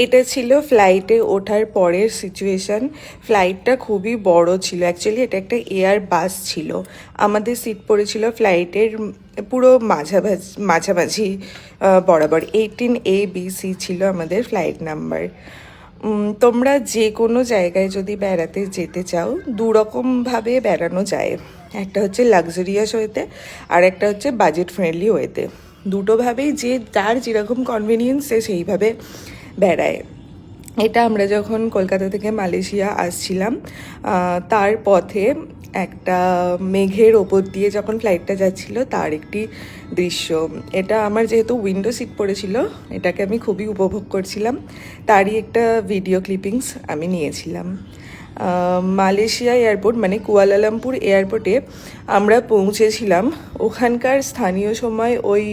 এটা ছিল ফ্লাইটে ওঠার পরের সিচুয়েশান। ফ্লাইটটা খুবই বড় ছিল, অ্যাকচুয়ালি এটা একটা এয়ার বাস ছিল। আমাদের সিট পড়েছিল ফ্লাইটের পুরো মাঝামাঝি বরাবর 18A B C ছিল আমাদের ফ্লাইট নাম্বার। তোমরা যে কোনো জায়গায় যদি বেড়াতে যেতে চাও দুরকমভাবে বেড়ানো যায়, একটা হচ্ছে লাক্সারিয়াস ওয়েতে আর একটা হচ্ছে বাজেট ফ্রেন্ডলি ওয়েতে। দুটোভাবেই যে যার যেরকম কনভিনিয়েন্স সে সেইভাবে বেড়ায়। এটা আমরা যখন কলকাতা থেকে মালয়েশিয়া আসছিলাম তার পথে একটা মেঘের ওপর দিয়ে যখন ফ্লাইটটা যাচ্ছিল তার একটি দৃশ্য। এটা আমার যেহেতু উইন্ডো সিট পড়েছিল, এটাকে আমি খুবই উপভোগ করছিলাম, তারই একটা ভিডিও ক্লিপিংস আমি নিয়েছিলাম। মালয়েশিয়া এয়ারপোর্ট মানে কুয়ালালামপুর এয়ারপোর্টে আমরা পৌঁছেছিলাম ওখানকার স্থানীয় সময় ওই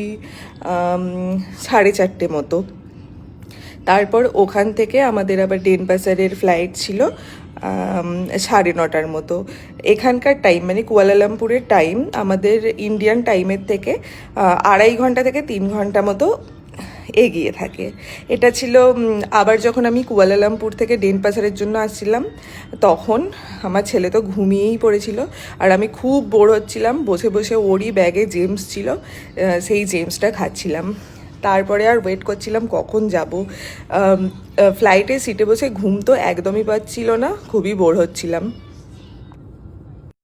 4:30 মতো। তারপর ওখান থেকে আমাদের আবার ডেনপাসারের ফ্লাইট ছিল 9:30 মতো। এখানকার টাইম মানে কুয়ালালামপুরের টাইম আমাদের ইন্ডিয়ান টাইমের থেকে 2.5 ঘন্টা থেকে 3 ঘন্টা মতো এগিয়ে থাকে। এটা ছিল আবার যখন আমি কুয়ালালামপুর থেকে ডেনপাসারের জন্য আসছিলাম তখন আমার ছেলে তো ঘুমিয়েই পড়েছিল আর আমি খুব বোর হচ্ছিলাম, বসে বসে ওরই ব্যাগে জেমস ছিল, সেই জেমসটা খাচ্ছিলাম। তারপরে আর ওয়েট করছিলাম কখন যাব। ফ্লাইটে সিটে বসে ঘুম তো একদমই পাচ্ছিল না, খুবই বোর হচ্ছিলাম।